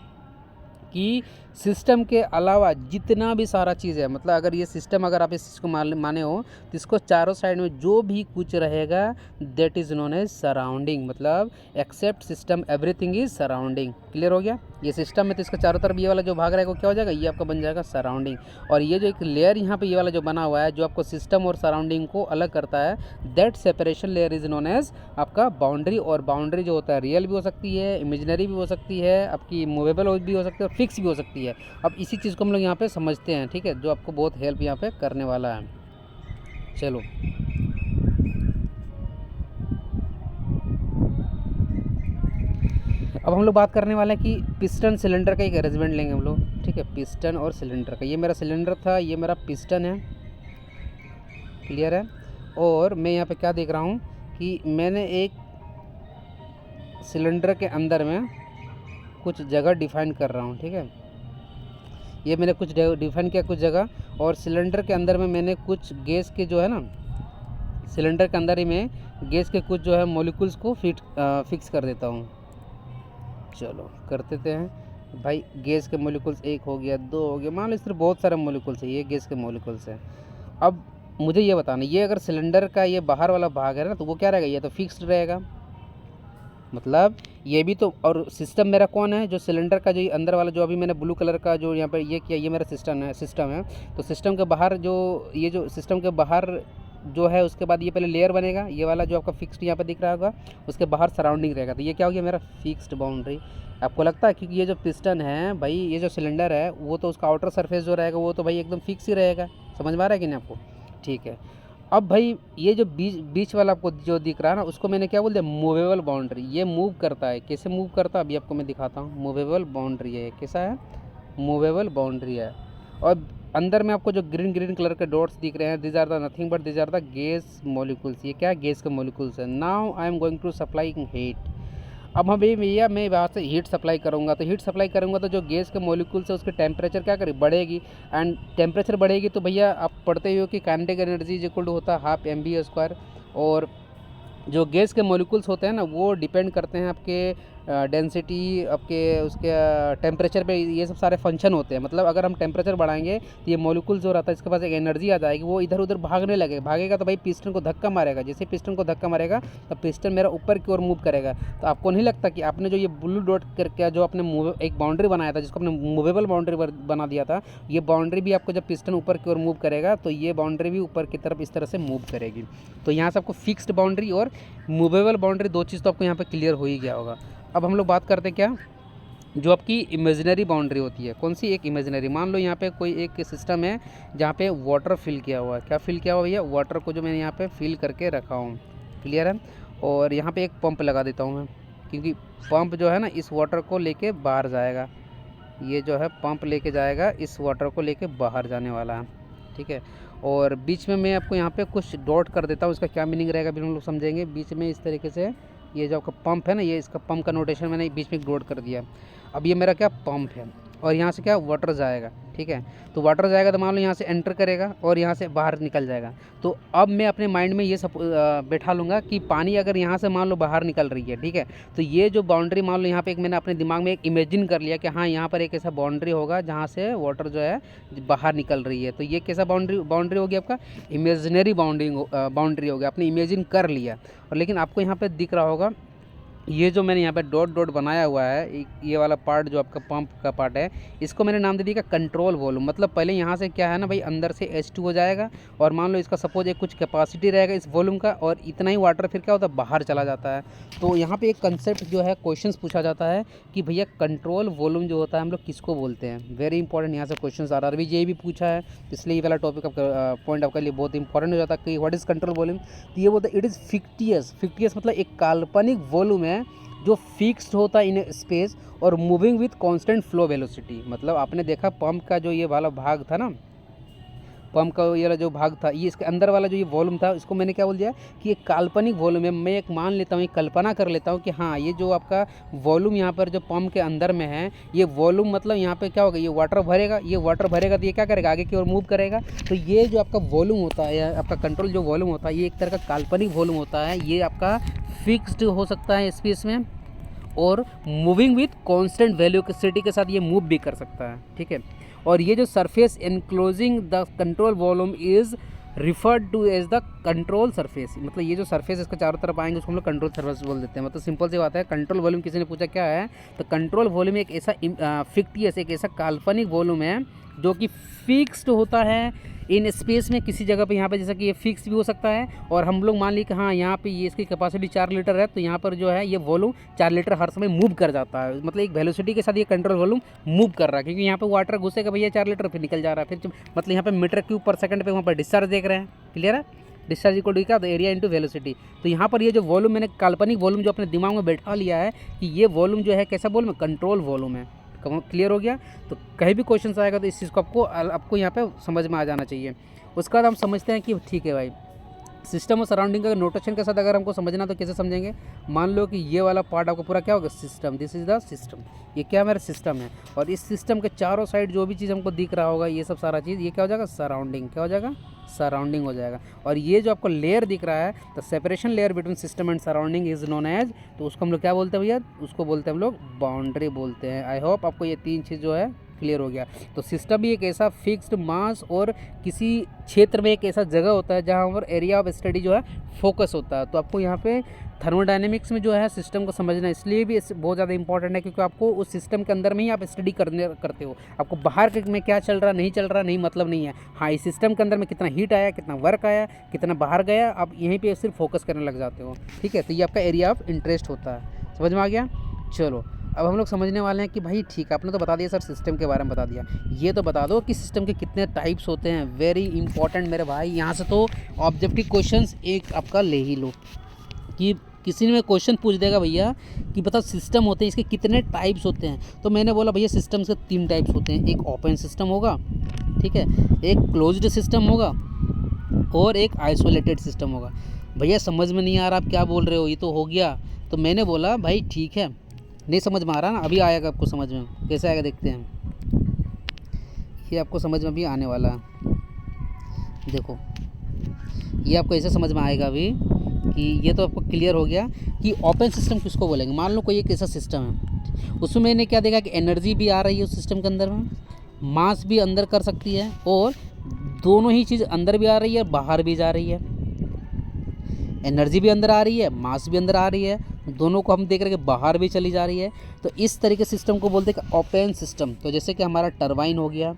Speaker 1: कि सिस्टम के अलावा जितना भी सारा चीज़ है, मतलब अगर ये सिस्टम, अगर आप इस चीज़ को माने हो तो इसको चारों साइड में जो भी कुछ रहेगा that is known as surrounding, मतलब except system everything is surrounding. Clear हो गया। ये सिस्टम है तो इसका चारों तरफ ये वाला जो भाग रहेगा वो क्या हो जाएगा, ये आपका बन जाएगा सराउंडिंग। और ये जो एक लेयर यहाँ पे ये वाला जो बना हुआ है जो आपको सिस्टम और सराउंडिंग को अलग करता है, that separation layer is known as आपका बाउंड्री। और बाउंड्री जो होता है रियल भी हो सकती है, इमेजिनरी भी हो सकती है, आपकी मूवेबल भी हो सकती है और फिक्स भी हो सकती है। अब इसी चीज़ को हम लोग यहाँ पे समझते हैं, ठीक है, जो आपको बहुत हेल्प यहाँ पे करने वाला है। चलो अब हम लोग बात करने वाले हैं कि पिस्टन सिलेंडर का एक अरेंजमेंट लेंगे हम लोग, ठीक है, पिस्टन और सिलेंडर का। ये मेरा सिलेंडर था, ये मेरा पिस्टन है, क्लियर है। और मैं यहाँ पे क्या देख रहा हूँ कि मैंने एक सिलेंडर के अंदर में कुछ जगह डिफाइन कर रहा हूँ, ठीक है, ये मैंने कुछ डिफाइन किया कुछ जगह। और सिलेंडर के अंदर में मैंने कुछ गैस के जो है ना, सिलेंडर के अंदर ही मैं गैस के कुछ जो है मॉलिक्यूल्स को फिक्स कर देता हूँ। चलो कर देते हैं भाई। गैस के मॉलिक्यूल्स एक हो गया, दो हो गया, मान लो इस तरह बहुत सारे मॉलिक्यूल्स है, ये गैस के मॉलिक्यूल्स हैं। अब मुझे ये बताना, ये अगर सिलेंडर का ये बाहर वाला भाग है ना तो वो क्या रहेगा, ये तो फिक्स्ड रहेगा, मतलब ये भी तो। और सिस्टम मेरा कौन है, जो सिलेंडर का जो ये अंदर वाला जो अभी मैंने ब्लू कलर का जो यहाँ पर ये किया, ये मेरा सिस्टम है। तो सिस्टम के बाहर जो ये जो सिस्टम के बाहर जो है उसके बाद ये पहले लेयर बनेगा, ये वाला जो आपका फिक्स्ड यहाँ पे दिख रहा होगा, उसके बाहर सराउंडिंग रहेगा। तो ये क्या हो गया मेरा फिक्स्ड बाउंड्री। आपको लगता है क्योंकि ये जो पिस्टन है भाई, ये जो सिलेंडर है वो तो उसका आउटर सरफेस जो रहेगा वो तो भाई एकदम फिक्स ही रहेगा, समझ में आ रहा है कि नहीं आपको, ठीक है। अब भाई ये जो बीच वाला आपको जो दिख रहा है ना, उसको मैंने क्या बोल दिया, मूवेबल बाउंड्री। ये मूव करता है, कैसे मूव करता है अभी आपको मैं दिखाता हूँ। मूवेबल बाउंड्री है, कैसा है, मूवेबल बाउंड्री है। और अंदर में आपको जो ग्रीन ग्रीन कलर के डॉट्स दिख रहे हैं, this are the nothing but this are the gas molecules. ये क्या है, गैस के मॉलिक्यूल्स है। Now I am going to supply heat. अब हम भैया मैं वहाँ से हीट सप्लाई करूँगा, तो हीट सप्लाई करूँगा तो जो गैस के मॉलिक्यूल्स है उसकी टेम्परेचर क्या करेगी, बढ़ेगी। एंड टेम्परेचर बढ़ेगी तो भैया आप पढ़ते ही हो कि kinetic energy is equal to होता है हाफ mv²। और जो गैस के मॉलिक्यूल्स होते हैं ना वो डिपेंड करते हैं आपके डेंसिटी, आपके उसके टेम्परेचर पे, ये सब सारे फंक्शन होते हैं। मतलब अगर हम टेम्परेचर बढ़ाएंगे तो ये मॉलिक्यूल्स जो रहता है इसके पास एक एनर्जी आ जाएगी, वो इधर उधर भागेगा तो भाई पिस्टन को धक्का मारेगा। जैसे पिस्टन को धक्का मारेगा तो पिस्टन मेरा ऊपर की ओर मूव करेगा। तो आपको नहीं लगता कि आपने जो ये ब्लू डॉट करके जो आपने एक बाउंड्री बनाया था, जिसको आपने मूवेबल बाउंड्री बना दिया था, ये बाउंड्री भी आपको जब पिस्टन ऊपर की ओर मूव करेगा तो ये बाउंड्री भी ऊपर की तरफ इस तरह से मूव करेगी। तो यहाँ से आपको फिक्स्ड बाउंड्री और मूवेबल बाउंड्री दो चीज़ तो आपको यहाँ पे क्लियर हो ही गया होगा। अब हम लोग बात करते हैं क्या, जो आपकी इमेजिनरी बाउंड्री होती है। कौन सी, एक इमेजिनरी। मान लो यहाँ पे कोई एक सिस्टम है जहाँ पे वाटर फिल किया हुआ है। क्या फिल किया हुआ भैया, वाटर को जो मैंने यहाँ पे फिल करके रखा हूँ, क्लियर है। और यहाँ पे एक पंप लगा देता हूँ मैं, क्योंकि पंप जो है ना इस वाटर को लेके बाहर जाएगा। ये जो है पंप लेके जाएगा, इस वाटर को लेके बाहर जाने वाला है, ठीक है। और बीच में मैं आपको यहाँ पे कुछ डॉट कर देता हूँ, इसका क्या मीनिंग रहेगा भी हम लोग समझेंगे। बीच में इस तरीके से ये जो आपका पंप है ना, ये इसका पंप का नोटेशन मैंने बीच में डॉट कर दिया। अब ये मेरा क्या पंप है और यहाँ से क्या वाटर जाएगा, ठीक है। तो वाटर जाएगा तो मान लो यहाँ से एंटर करेगा और यहाँ से बाहर निकल जाएगा। तो अब मैं अपने माइंड में ये सब बैठा लूँगा कि पानी अगर यहाँ से मान लो बाहर निकल रही है, ठीक है, तो ये जो बाउंड्री मान लो यहाँ पे एक मैंने अपने दिमाग में एक इमेजिन कर लिया कि हाँ यहाँ पर एक ऐसा बाउंड्री होगा जहाँ से वाटर जो है बाहर निकल रही है। तो ये कैसा बाउंड्री होगी, आपका इमेजिनरी बाउंड्री हो गया, आपने इमेजिन कर लिया। और लेकिन आपको यहाँ पर दिख रहा होगा ये जो मैंने यहाँ पे डॉट डॉट बनाया हुआ है, ये वाला पार्ट जो आपका पंप का पार्ट है, इसको मैंने नाम दे दिया कंट्रोल वॉल्यूम। मतलब पहले यहाँ से क्या है ना भाई, अंदर से H2 हो जाएगा और मान लो इसका सपोज एक कुछ कैपेसिटी रहेगा इस वॉल्यूम का, और इतना ही वाटर फिर क्या होता है, बाहर चला जाता है। तो यहाँ पे एक कंसेप्ट जो है क्वेश्चन पूछा जाता है कि भैया कंट्रोल वॉल्यूम जो होता है हम लोग किसको बोलते हैं। वेरी इंपॉर्टेंट यहाँ से क्वेश्चन RRB JEE भी पूछा है, इसलिए ये वाला टॉपिक आपका पॉइंट आपके लिए बहुत इंपॉर्टेंट हो जाता है कि व्हाट इज़ कंट्रोल वॉल्यूम। तो ये बोलते हैं इट इज़ फिक्टियस। फिक्टियस मतलब एक काल्पनिक वॉल्यूम है जो फिक्स्ड होता है इन स्पेस और moving with constant flow velocity. मतलब आपने देखा पंप का जो ये वाला भाग था ना, पंप का ये वाला जो भाग था, ये इसके अंदर वाला जो ये वॉल्यूम था, इसको मैंने क्या बोल दिया कि एक काल्पनिक वॉल्यूम है। मैं एक मान लेता हूँ, एक कल्पना कर लेता हूँ कि हाँ ये जो आपका वॉल्यूम यहाँ पर जो पंप के अंदर में है, ये वॉल्यूम मतलब यहाँ पे क्या होगा, ये वाटर भरेगा, ये वाटर भरेगा तो ये क्या करेगा, आगे की ओर मूव करेगा। तो ये जो आपका वॉल्यूम होता है या आपका कंट्रोल जो वॉल्यूम होता है, ये एक तरह का काल्पनिक वॉल्यूम होता है। ये आपका फिक्स्ड हो सकता है स्पेस में और मूविंग विथ कांस्टेंट वेलोसिटी के साथ ये मूव भी कर सकता है, ठीक है। और ये जो surface enclosing the control volume is referred to as the control surface. मतलब ये जो सरफेस इसके चारों तरफ आएंगे उसको हम लोग कंट्रोल सरफेस बोल देते हैं। मतलब सिंपल सी बात है, कंट्रोल वॉल्यूम किसी ने पूछा क्या है, तो कंट्रोल वॉल्यूम एक ऐसा फिक्टियस, एक ऐसा काल्पनिक वॉल्यूम है जो कि फिक्स्ड होता है इन स्पेस में किसी जगह पे। यहाँ पे जैसा कि ये फिक्स भी हो सकता है और हम लोग मान ली कि हाँ यहाँ पे ये इसकी कैपेसिटी 4 लीटर है, तो यहाँ पर जो है ये वॉल्यूम 4 लीटर हर समय मूव कर जाता है। मतलब एक वेलोसिटी के साथ ये कंट्रोल वॉल्यूम मूव कर रहा है, क्योंकि यहाँ पे वाटर घुसेगा भैया 4 लीटर फिर निकल जा रहा है। फिर मतलब यहाँ पे मीटर क्यूब पर सेकंड पे वहाँ पर डिस्चार्ज देख रहे हैं, क्लियर है। डिस्चार्ज इक्वल टू क्या, तो एरिया इंटू वेलोसिटी। तो यहाँ पर ये जो वॉल्यूम मैंने काल्पनिक वॉल्यूम जो अपने दिमाग में बैठा लिया है कि ये वॉल्यूम जो है कैसा वॉल्यूम है, कंट्रोल वॉल्यूम है। क्लियर हो गया। तो कहीं भी क्वेश्चन आएगा तो इस चीज़ को आपको यहाँ पे समझ में आ जाना चाहिए। उसके बाद हम समझते हैं कि ठीक है भाई, सिस्टम और सराउंडिंग का नोटेशन के साथ अगर हमको समझना तो कैसे समझेंगे। मान लो कि ये वाला पार्ट आपको पूरा क्या होगा, system, this is the system. ये क्या हमारा सिस्टम है और इस सिस्टम के चारों साइड जो भी चीज़ हमको दिख रहा होगा, ये सब सारा चीज़ ये क्या हो जाएगा, सराउंडिंग। क्या हो जाएगा, सराउंडिंग हो जाएगा। और ये जो आपको लेयर दिख रहा है, the separation layer between system and surrounding is known as, तो उसको हम लोग क्या बोलते हैं भैया, उसको बोलते हैं हम लोग बाउंड्री बोलते हैं। आई होप आपको ये 3 चीज़ जो है क्लियर हो गया। तो सिस्टम भी एक ऐसा फिक्स्ड मास और किसी क्षेत्र में एक ऐसा जगह होता है जहाँ पर एरिया ऑफ स्टडी जो है फोकस होता है। तो आपको यहाँ पे थर्मोडायनेमिक्स में जो है सिस्टम को समझना इसलिए भी बहुत ज़्यादा इंपॉर्टेंट है, क्योंकि आपको उस सिस्टम के अंदर में ही आप स्टडी करते हो। आपको बाहर में क्या चल रहा नहीं चल रहा नहीं मतलब नहीं है। हाँ, इस सिस्टम के अंदर में कितना हीट आया, कितना वर्क आया, कितना बाहर गया, आप यहीं पर सिर्फ फोकस करने लग जाते हो, ठीक है। तो ये आपका एरिया ऑफ इंटरेस्ट होता है। समझ में आ गया। चलो अब हम लोग समझने वाले हैं कि भाई ठीक है, आपने तो बता दिया सर, सिस्टम के बारे में बता दिया, ये तो बता दो कि सिस्टम के कितने टाइप्स होते हैं। वेरी इंपॉर्टेंट मेरे भाई, यहाँ से तो ऑब्जेक्टिव क्वेश्चंस एक आपका ले ही लो कि किसी ने क्वेश्चन पूछ देगा भैया कि बताओ सिस्टम होते हैं इसके कितने टाइप्स होते हैं। तो मैंने बोला भैया सिस्टम के 3 टाइप्स होते हैं, एक ओपन सिस्टम होगा, ठीक है, एक क्लोज्ड सिस्टम होगा और एक आइसोलेटेड सिस्टम होगा। भैया समझ में नहीं आ रहा आप क्या बोल रहे हो, ये तो हो गया। तो मैंने बोला भाई ठीक है, नहीं समझ में आ रहा ना, अभी आएगा आपको समझ में, कैसे आएगा देखते हैं। ये आपको समझ में भी आने वाला है, देखो ये आपको ऐसे समझ में आएगा अभी कि ये तो आपको क्लियर हो गया कि ओपन सिस्टम किसको बोलेंगे। मान लो कोई एक ऐसा सिस्टम है, उसमें मैंने क्या देखा कि एनर्जी भी आ रही है उस सिस्टम के अंदर में, मास भी अंदर कर सकती है और दोनों ही चीज़ अंदर भी आ रही है बाहर भी जा रही है। एनर्जी भी अंदर आ रही है, मास भी अंदर आ रही है, दोनों को हम देख रहे हैं कि बाहर भी चली जा रही है। तो इस तरीके सिस्टम को बोलते हैं कि ओपन सिस्टम। तो जैसे कि हमारा टरबाइन हो गया,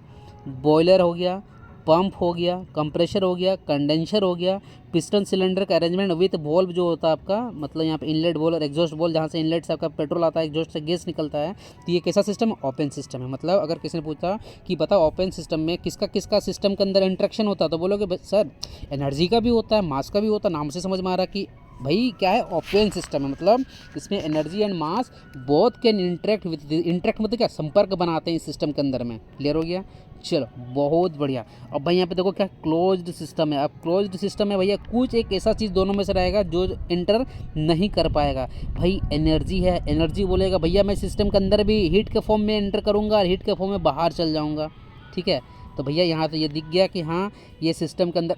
Speaker 1: बॉयलर हो गया, पंप हो गया, कंप्रेशर हो गया, कंडेंसर हो गया, पिस्टन सिलेंडर का अरेंजमेंट विथ वॉल्व जो होता है आपका, मतलब यहाँ पे इनलेट वॉल्व और एग्जॉस्ट वॉल्व, जहाँ से इनलेट से आपका पेट्रोल आता है, एग्जॉस्ट से गैस निकलता है। तो ये कैसा सिस्टम है, ओपन सिस्टम है। मतलब अगर किसी ने पूछा कि बताओ ओपन सिस्टम में किसका किसका सिस्टम के अंदर इंट्रैक्शन होता है, तो बोलोगे सर एनर्जी का भी होता है, मास का भी होता है। नाम से समझ में आ रहा कि भाई क्या है, ओपन सिस्टम है। मतलब इसमें energy and mass both can interact with, interact मतलब क्या, संपर्क बनाते हैं इस सिस्टम के अंदर में। क्लियर हो गया। चलो बहुत बढ़िया। अब भाई यहाँ पे देखो क्या क्लोज्ड सिस्टम है। अब क्लोज्ड सिस्टम है भैया, कुछ एक ऐसा चीज़ दोनों में से रहेगा जो इंटर नहीं कर पाएगा। भाई एनर्जी है, एनर्जी बोलेगा भैया मैं सिस्टम के अंदर भी हीट के फॉर्म में एंटर करूँगा और हीट के फॉर्म में बाहर चल जाऊँगा, ठीक है। तो भैया यहाँ तो ये दिख गया कि हाँ ये सिस्टम के अंदर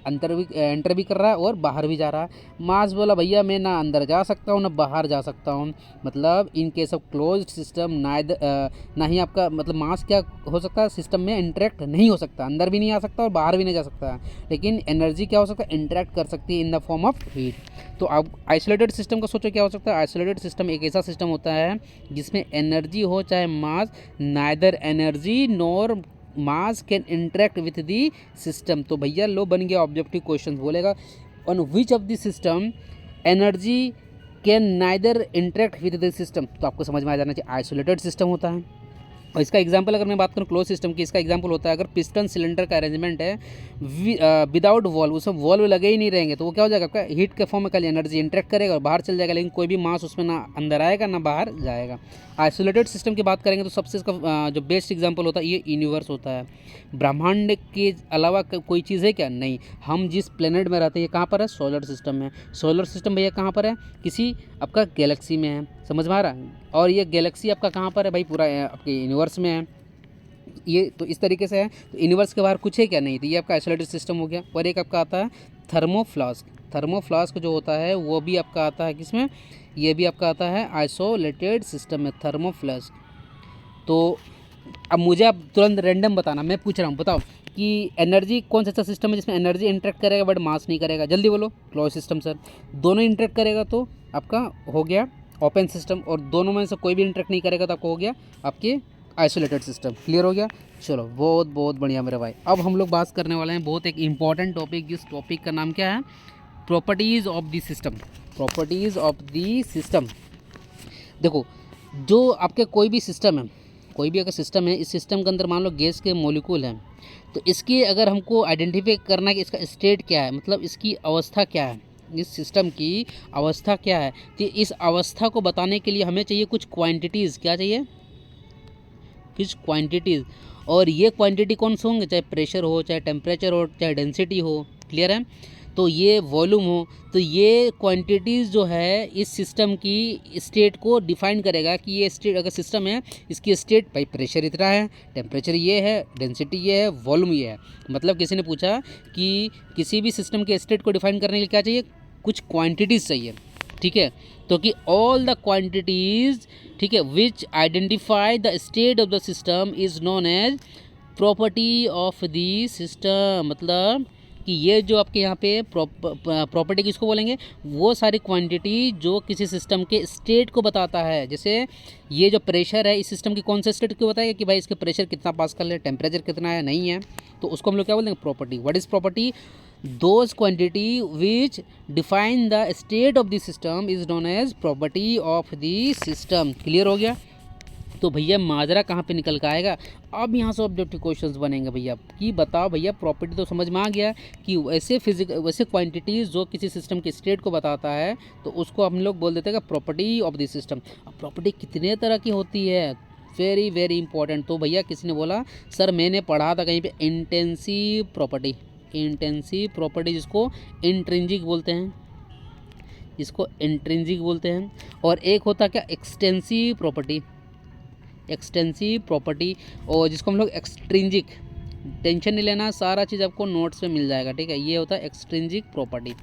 Speaker 1: एंटर भी कर रहा है और बाहर भी जा रहा है। मास बोला भैया मैं ना अंदर जा सकता हूँ ना बाहर जा सकता हूँ, मतलब in case of closed system ना ही आपका मतलब मास क्या हो सकता है, सिस्टम में इंटरेक्ट नहीं हो सकता, अंदर भी नहीं आ सकता और बाहर भी नहीं जा सकता, लेकिन एनर्जी क्या हो सकता है, इंटरेक्ट कर सकती है in the form of heat. तो अब आइसोलेटेड सिस्टम का सोचो क्या हो सकता है। आइसोलेटेड सिस्टम एक ऐसा सिस्टम होता है जिसमें एनर्जी हो चाहे mass, neither energy nor mass can interact with the system. तो भैया लो बन गया ऑब्जेक्टिव क्वेश्चन, बोलेगा on which of the system energy can neither interact with the system. तो आपको समझ में आ जाना चाहिए आइसोलेटेड सिस्टम होता है। और इसका एग्जांपल अगर मैं बात करूँ क्लोज सिस्टम की, इसका एग्जांपल होता है अगर पिस्टन सिलेंडर का अरेंजमेंट है विदाउट वॉल्व, उसमें वॉल्व लगे ही नहीं रहेंगे तो वो क्या हो जाएगा, आपका हीट के फॉर्म में खाली एनर्जी इंटरेक्ट करेगा और बाहर चल जाएगा, लेकिन कोई भी मास उसमें ना अंदर आएगा ना बाहर जाएगा। आइसोलेटेड सिस्टम की बात करेंगे तो सबसे इसका जो बेस्ट एग्जाम्पल होता है ये यूनिवर्स होता है। ब्रह्मांड के अलावा कोई चीज़ है क्या, नहीं। हम जिस प्लेनेट में रहते हैं ये कहाँ पर है, सोलर सिस्टम में। सोलर सिस्टम भैया कहाँ पर है, किसी आपका गैलेक्सी में है, समझ में आ रहा है। और ये गैलेक्सी आपका कहाँ पर है भाई, पूरा आपके यूनिवर्स में है ये। तो इस तरीके से है, तो यूनिवर्स के बाहर कुछ है क्या, नहीं। तो ये आपका आइसोलेटेड सिस्टम हो गया। और एक आपका आता है थर्मोफ्लास्क। थर्मोफ्लास्क जो होता है वो भी आपका आता है किसमें, ये भी आपका आता है आइसोलेटेड सिस्टम में, थर्मोफ्लास्क। तो अब मुझे आप तुरंत रैंडम बताना, मैं पूछ रहा हूँ बताओ कि एनर्जी कौन सा ऐसा सिस्टम है जिसमें एनर्जी इंटरेक्ट करेगा बट मास नहीं करेगा, जल्दी बोलो। Close system sir. दोनों इंटरेक्ट करेगा तो आपका हो गया ओपन सिस्टम, और दोनों में से कोई भी इंटरेक्ट नहीं करेगा तो आपको हो गया आपके आइसोलेटेड सिस्टम। क्लियर हो गया, चलो बहुत बहुत बढ़िया मेरे भाई। अब हम लोग बात करने वाले हैं बहुत एक इंपॉर्टेंट टॉपिक, जिस टॉपिक का नाम क्या है, properties of the system. Properties of the system. देखो जो आपके कोई भी सिस्टम है, कोई भी अगर सिस्टम है, इस सिस्टम के अंदर मान लो गैस के मॉलिक्यूल हैं, तो इसकी अगर हमको आइडेंटिफाई करना है कि इसका स्टेट क्या है, मतलब इसकी अवस्था क्या है, इस सिस्टम की अवस्था क्या है, तो इस अवस्था को बताने के लिए हमें चाहिए कुछ क्वांटिटीज़। क्या चाहिए, कुछ क्वांटिटीज़। और ये क्वांटिटी कौन से होंगे, चाहे प्रेशर हो, चाहे टेम्परेचर हो, चाहे डेंसिटी हो, क्लियर है, तो ये वॉल्यूम हो, तो ये क्वांटिटीज़ जो है इस सिस्टम की स्टेट को डिफाइन करेगा कि ये स्टेट अगर सिस्टम है इसकी स्टेट भाई प्रेशर इतना है, टेम्परेचर ये है, डेंसिटी ये है, वॉल्यूम ये है। मतलब किसी ने पूछा कि किसी भी सिस्टम के स्टेट को डिफाइन करने के लिए क्या चाहिए, कुछ क्वांटिटीज़ चाहिए, ठीक है। तो कि ऑल द क्वांटिटीज़, ठीक है, which identify the state of the system is known as property of the system. मतलब कि ये जो आपके यहाँ पे प्रॉपर्टी किसको बोलेंगे, वो सारी क्वांटिटी जो किसी सिस्टम के स्टेट को बताता है। जैसे ये जो प्रेशर है इस सिस्टम की कौन सा स्टेट को बताएगा कि भाई इसके प्रेशर कितना पास्कल है, टेम्परेचर कितना है, नहीं है, तो उसको हम लोग क्या बोलेंगे, property. What is property, those quantity which define the state of the system is known as property of the system. Clear हो गया। तो भैया माजरा कहाँ पे निकल कर आएगा, अब यहाँ से ऑब्जेक्टिव क्वेश्चंस बनेंगे भैया कि बताओ भैया प्रॉपर्टी तो समझ में आ गया कि वैसे क्वांटिटीज़ जो किसी सिस्टम के स्टेट को बताता है तो उसको हम लोग बोल देते हैं प्रॉपर्टी ऑफ द सिस्टम। अब प्रॉपर्टी कितने तरह की होती है, वेरी वेरी इंपॉर्टेंट। तो भैया किसी ने बोला सर मैंने पढ़ा था कहीं पे इंटेंसिव प्रॉपर्टी, इंटेंसिव प्रॉपर्टी जिसको इंट्रिंसिक बोलते हैं, इसको इंट्रिंसिक बोलते हैं। और एक होता क्या, एक्सटेंसिव प्रॉपर्टी, एक्सटेंसिव प्रॉपर्टी, और जिसको हम लोग एक्सट्रिंजिक, टेंशन नहीं लेना सारा चीज़ आपको नोट्स में मिल जाएगा, ठीक है। ये होता है एक्सट्रिंजिक प्रॉपर्टी।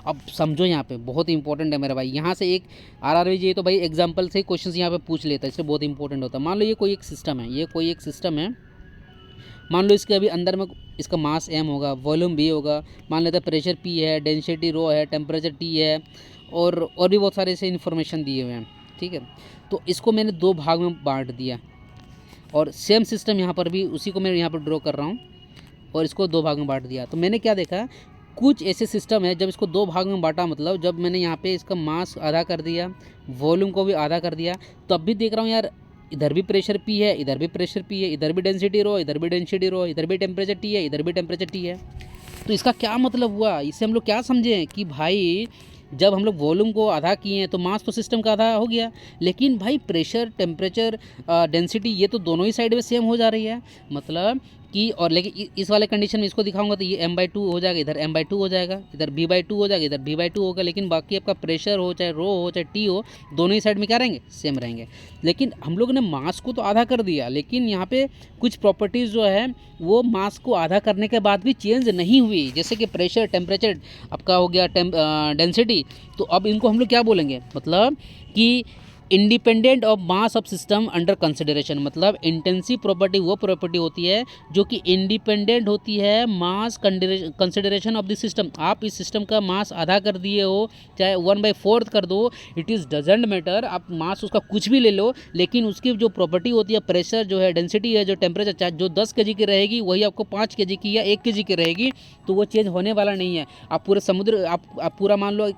Speaker 1: अब समझो यहाँ पे बहुत इंपॉर्टेंट है मेरे भाई, यहाँ से एक RRBJ तो भाई एग्जांपल से क्वेश्चन यहाँ पे पूछ लेता है, इससे बहुत इंपॉर्टेंट होता है। मान लो ये कोई एक सिस्टम है, ये कोई एक सिस्टम है, मान लो इसके अभी अंदर में इसका मास m होगा, वॉल्यूम v होगा, मान लेते हैं प्रेशर p है, डेंसिटी ρ है, टेम्परेचर t है, और भी बहुत सारे ऐसे इन्फॉर्मेशन दिए हुए हैं, ठीक है। तो इसको मैंने दो भाग में बांट दिया, और सेम सिस्टम यहाँ पर भी उसी को मैं यहाँ पर ड्रॉ कर रहा हूँ, और इसको दो भाग में बांट दिया। तो मैंने क्या देखा, कुछ ऐसे सिस्टम है जब इसको दो भाग में बांटा, मतलब जब मैंने यहाँ पे इसका मास आधा कर दिया, वॉल्यूम को भी आधा कर दिया, तब भी देख रहा हूँ यार इधर भी प्रेशर P है, इधर भी प्रेशर P है, इधर भी डेंसिटी ρ, इधर भी डेंसिटी ρ, इधर भी टेम्परेचर T है, इधर भी टेम्परेचर T है। तो इसका क्या मतलब हुआ, इससे हम लोग क्या समझें कि भाई जब हम लोग वॉल्यूम को आधा किए हैं तो मास तो सिस्टम का आधा हो गया, लेकिन भाई प्रेशर, टेम्परेचर, डेंसिटी ये तो दोनों ही साइड में सेम हो जा रही है। मतलब कि और लेकिन इस वाले कंडीशन में इसको दिखाऊंगा तो ये m/2 हो जाएगा, इधर m/2 हो जाएगा, इधर b/2 हो जाएगा, इधर b/2 होगा। लेकिन बाकी आपका प्रेशर हो चाहे रो हो चाहे टी हो, दोनों ही साइड में क्या रहेंगे, सेम रहेंगे। लेकिन हम लोग ने मास को तो आधा कर दिया, लेकिन यहाँ पे कुछ प्रॉपर्टीज़ जो है वो मास को आधा करने के बाद भी चेंज नहीं हुई, जैसे कि प्रेशर, टेम्परेचर आपका हो गया, डेंसिटी। तो अब इनको हम लोग क्या बोलेंगे, मतलब कि independent of mass of system under consideration. मतलब इंटेंसिव प्रॉपर्टी वो प्रॉपर्टी होती है जो कि इंडिपेंडेंट होती है मास कंसिडरेशन ऑफ द सिस्टम। आप इस सिस्टम का मास आधा कर दिए हो, चाहे 1/4 कर दो, इट इज़ डजेंट मैटर, आप मास उसका कुछ भी ले लो, लेकिन उसकी जो प्रॉपर्टी होती है, प्रेशर जो है, डेंसिटी है, जो टेम्परेचर, चाहे जो 10 kg की रहेगी वही आपको 5 kg की या 1 kg की रहेगी, तो वो चेंज होने वाला नहीं है। आप पूरे समुद्र, आप पूरा मान लो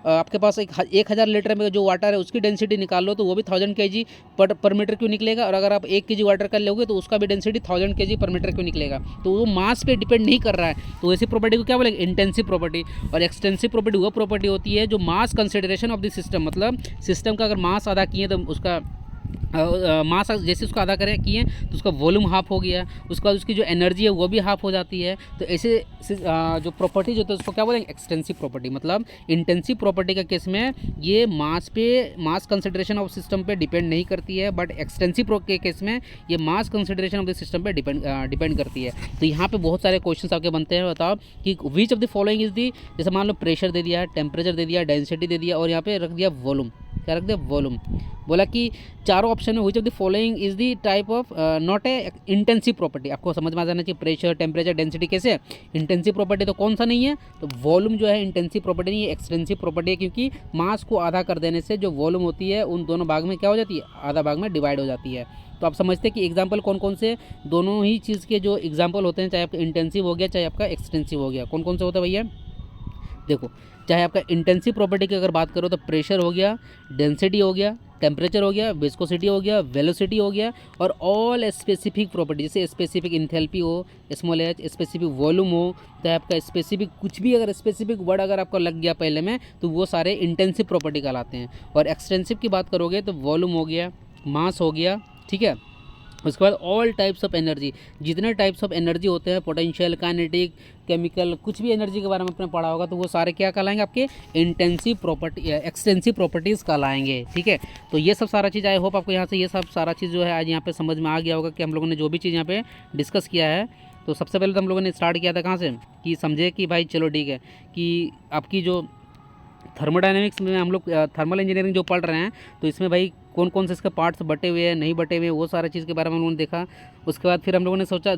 Speaker 1: आपके पास 1000 लीटर में जो वाटर है उसकी डेंसिटी निकाल लो तो वो भी 1000 kg पर मीटर क्यों निकलेगा। और अगर आप 1 kg वाटर का लोगे तो उसका भी डेंसिटी 1000 kg पर मीटर क्यों निकलेगा। तो वो मास पे डिपेंड नहीं कर रहा है। तो ऐसी प्रॉपर्टी को क्या बोलेंगे, इंटेंसिव प्रॉपर्टी। और एक्सटेंसिव प्रॉपर्टी वो प्रॉपर्टी होती है जो मास कंसिडरेशन ऑफ द सिस्टम, मतलब सिस्टम का अगर मास आधा किए तो उसका मास जैसे उसको आधा करें किए तो उसका वॉल्यूम हाफ हो गया, उसका उसकी जो एनर्जी है वो भी हाफ हो जाती है। तो ऐसे जो प्रॉपर्टीज होते हैं उसको क्या बोलेंगे, एक्सटेंसिव प्रॉपर्टी। मतलब इंटेंसिव प्रॉपर्टी का केस में ये मास कंसिडरेशन ऑफ सिस्टम पे डिपेंड नहीं करती है, बट एक्सटेंसिव के केस में ये मास कंसिडरेशन ऑफ द सिस्टम पे डिपेंड करती है। तो यहाँ पे बहुत सारे क्वेश्चन आपके बनते हैं, बताओ कि विच of the following is the, जैसे मान लो प्रेशर दे दिया, टेम्परेचर दे दिया, डेंसिटी दे दिया और यहाँ पे रख दिया वॉल्यूम। क्या रख दिया, वॉल्यूम। बोला कि चारों ऑप्शन में विच of the following is the type of not a intensive property. आपको समझ में आ जाना चाहिए प्रेशर, टेम्परेचर, डेंसिटी कैसे है इंटेंसिव प्रॉपर्टी, तो कौन सा नहीं है, तो वॉल्यूम जो है इंटेंसिव प्रॉपर्टी नहीं है, एक्सटेंसिव प्रॉपर्टी है। क्योंकि मास को आधा कर देने से जो वॉल्यूम होती है उन दोनों भाग में क्या हो जाती है, आधा भाग में डिवाइड हो जाती है। तो आप समझते हैं कि एग्जाम्पल कौन कौन से, दोनों ही चीज़ के जो एग्जाम्पल होते हैं, चाहे आपका इंटेंसिव हो गया चाहे आपका एक्सटेंसिव हो गया, कौन कौन से होते हैं भैया। देखो, चाहे आपका इंटेंसिव प्रॉपर्टी की अगर बात करो तो प्रेशर हो गया, डेंसिटी हो गया, टेम्परेचर हो गया, विस्कोसिटी हो गया, वेलोसिटी हो गया, और ऑल स्पेसिफिक प्रॉपर्टी, जैसे स्पेसिफिक इंथैल्पी हो, स्मॉल एच, स्पेसिफिक वॉल्यूम हो, चाहे आपका स्पेसिफिक कुछ भी अगर स्पेसिफिक वर्ड अगर आपका लग गया पहले में तो वो सारे इंटेंसिव प्रॉपर्टी कहलाते हैं। और एक्सटेंसिव की बात करोगे तो वॉल्यूम हो गया, मास हो गया, ठीक है। उसके बाद ऑल टाइप्स ऑफ एनर्जी, जितने टाइप्स ऑफ एनर्जी होते हैं, पोटेंशियल, काइनेटिक, केमिकल, कुछ भी एनर्जी के बारे में आपने पढ़ा होगा तो वो सारे क्या कहलाएंगे, आपके इंटेंसिव प्रॉपर्टी, एक्सटेंसिव प्रॉपर्टीज़ कहलाएंगे, ठीक है। तो ये सब सारा चीज़, आई होप आपको यहाँ से ये सब सारा चीज़ जो है आज यहाँ पे समझ में आ गया होगा कि हम लोगों ने जो भी चीज़ यहाँ पे डिस्कस किया है। तो सबसे पहले तो हम लोगों ने स्टार्ट किया था कहाँ से, कि समझे कि भाई चलो ठीक है कि आपकी जो थर्मोडायनेमिक्स में हम लोग थर्मल इंजीनियरिंग जो पढ़ रहे हैं तो इसमें भाई कौन कौन से इसके पार्ट्स बटे हुए हैं, नहीं बटे हुए हैं, वो सारा चीज़ के बारे में हम लोगों ने देखा। उसके बाद फिर हम लोगों ने सोचा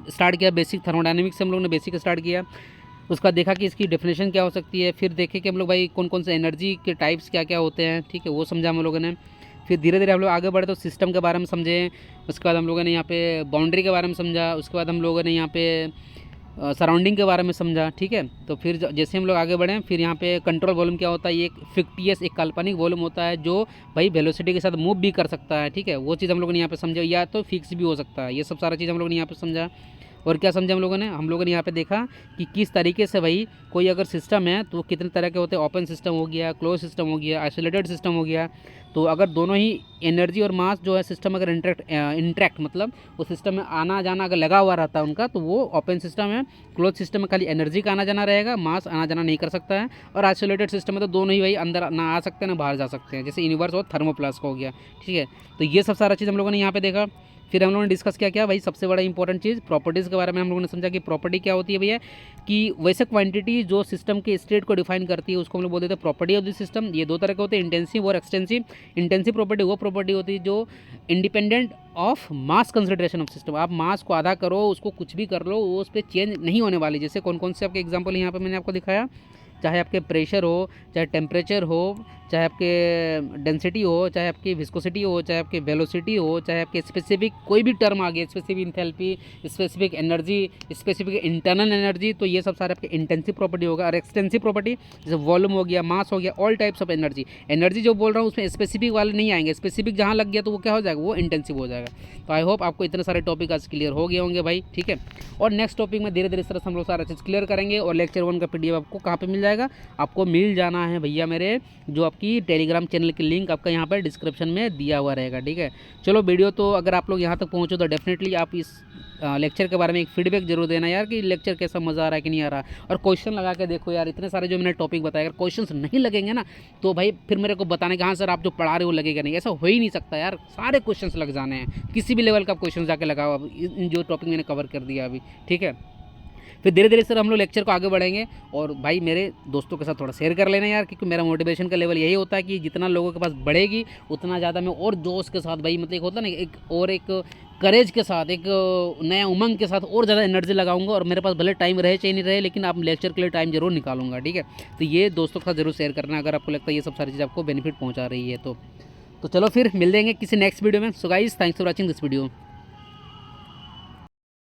Speaker 1: स्टार्ट किया बेसिक थर्मोडायनेमिक्स से, हम लोगों ने बेसिक स्टार्ट किया। उसका देखा कि इसकी डेफिनेशन क्या हो सकती है, फिर देखे कि हम लोग भाई कौन कौन से एनर्जी के टाइप्स क्या क्या होते हैं, ठीक है, वो समझा हम लोगों ने। फिर धीरे धीरे हम लोग आगे बढ़े तो सिस्टम के बारे में समझे। उसके बाद हम लोगों ने यहाँ पे बाउंड्री के बारे में समझा। उसके बाद हम लोगों ने यहाँ पे सराउंडिंग के बारे में समझा, ठीक है। तो फिर जैसे हम लोग आगे बढ़े फिर यहाँ पे कंट्रोल वॉल्यूम क्या होता है, ये एक फिक्टियस, एक काल्पनिक वॉल्यूम होता है जो भाई वेलोसिटी के साथ मूव भी कर सकता है, ठीक है। वो चीज़ हम लोगों ने यहाँ पे समझा, या तो फिक्स भी हो सकता है। ये सब सारा चीज़ हम लोगों ने यहाँ पे समझा। और क्या समझा हम लोगों ने यहाँ पे देखा कि किस तरीके से भाई कोई अगर सिस्टम है तो वो कितने तरह के होते हैं, ओपन सिस्टम हो गया, क्लोज सिस्टम हो गया, आइसोलेटेड सिस्टम हो गया। तो अगर दोनों ही एनर्जी और मास जो है सिस्टम अगर इंटरेक्ट मतलब वो सिस्टम में आना जाना अगर लगा हुआ रहता है उनका, तो वो ओपन सिस्टम है। क्लोज सिस्टम में खाली एनर्जी का आना जाना रहेगा, मास आना जाना नहीं कर सकता है। और आइसोलेटेड सिस्टम में तो दोनों ही भाई अंदर ना आ सकते हैं ना बाहर जा सकते हैं, जैसे यूनिवर्स और थर्मोप्लास्ट हो गया, ठीक है। तो ये सब सारा चीज़ हम लोगों ने यहाँ पे देखा। फिर हम लोगों ने डिस्कस किया भाई सबसे बड़ा इंपॉर्टेंट चीज़ प्रॉपर्टीज़ के बारे में हम लोगों ने समझा कि प्रॉपर्टी क्या होती है भैया, कि वैसे क्वांटिटी जो सिस्टम के स्टेट को डिफाइन करती है उसको हम लोग बोल देते हैं प्रॉपर्टी ऑफ द सिस्टम। ये दो तरह के होते हैं, इंटेंसिव और एक्सटेंसिव। इंटेंसिव प्रॉपर्टी वो प्रॉपर्टी होती है जो independent of mass consideration of system. आप मास को आधा करो, उसको कुछ भी कर लो, वो उस पर चेंज नहीं होने वाली। जैसे कौन कौन से आपके एग्जाम्पल यहाँ पर मैंने आपको दिखाया, चाहे आपके प्रेशर हो, चाहे टेम्परेचर हो, चाहे आपके डेंसिटी हो, चाहे आपकी विस्कोसिटी हो, चाहे आपकी वेलोसिटी हो, चाहे आपके स्पेसिफिक कोई भी टर्म आ गया, specific enthalpy, specific energy, specific internal energy, तो ये सब सारे आपके इंटेंसिव प्रॉपर्टी होगा। और एक्सटेंसिव प्रॉपर्टी जैसे वॉल्यूम हो गया, मास हो गया, all types of energy. Energy जो बोल रहा हूँ उसमें स्पेसिफिक वाले नहीं आएंगे, स्पेसिफिक जहाँ लग गया तो वो क्या हो जाएगा, वो इंटेंसिव हो जाएगा। तो आई होप आपको इतने सारे टॉपिक आज क्लियर हो गए होंगे भाई, ठीक है। और नेक्स्ट टॉपिक में धीरे धीरे इस तरह से हम लोग सारा चीज़ क्लियर करेंगे। और लेक्चर 1 का PDF आपको कहाँ पर मिल जाएगा, आपको मिल जाना है भैया मेरे जो आपके कि टेलीग्राम चैनल की लिंक आपका यहाँ पर डिस्क्रिप्शन में दिया हुआ रहेगा, ठीक है। चलो वीडियो तो अगर आप लोग यहाँ तक पहुँचो तो डेफिनेटली आप इस लेक्चर के बारे में एक फीडबैक जरूर देना यार कि लेक्चर कैसा, मज़ा आ रहा है कि नहीं आ रहा। और क्वेश्चन लगा के देखो यार, इतने सारे जो मैंने टॉपिक बताया, अगर क्वेश्चंस नहीं लगेंगे ना तो भाई फिर मेरे को बताने कि हाँ सर आप जो पढ़ा रहे हो लगेगा नहीं, ऐसा हो ही नहीं सकता यार। सारे क्वेश्चंस लग जाने हैं, किसी भी लेवल का क्वेश्चन जाके लगाओ अब इन जो टॉपिक मैंने कवर कर दिया अभी, ठीक है। फिर धीरे धीरे सर हम लोग लेक्चर को आगे बढ़ेंगे। और भाई मेरे दोस्तों के साथ थोड़ा शेयर कर लेना यार, क्योंकि मेरा मोटिवेशन का लेवल यही होता है कि जितना लोगों के पास बढ़ेगी उतना ज़्यादा मैं और जोश के साथ भाई, मतलब एक होता है ना एक करेज के साथ, एक नया उमंग के साथ और ज़्यादा एनर्जी लगाऊंगा। और मेरे पास भले टाइम रहे चाहे नहीं रहे, लेकिन आप लेक्चर के लिए टाइम जरूर निकालूंगा, ठीक है। तो ये दोस्तों के साथ जरूर शेयर करना अगर आपको लगता है ये सब सारी चीज़ आपको बेनिफिट पहुँचा रही है तो चलो फिर मिल देंगे किसी नेक्स्ट वीडियो में। So guys, thanks for watching this video.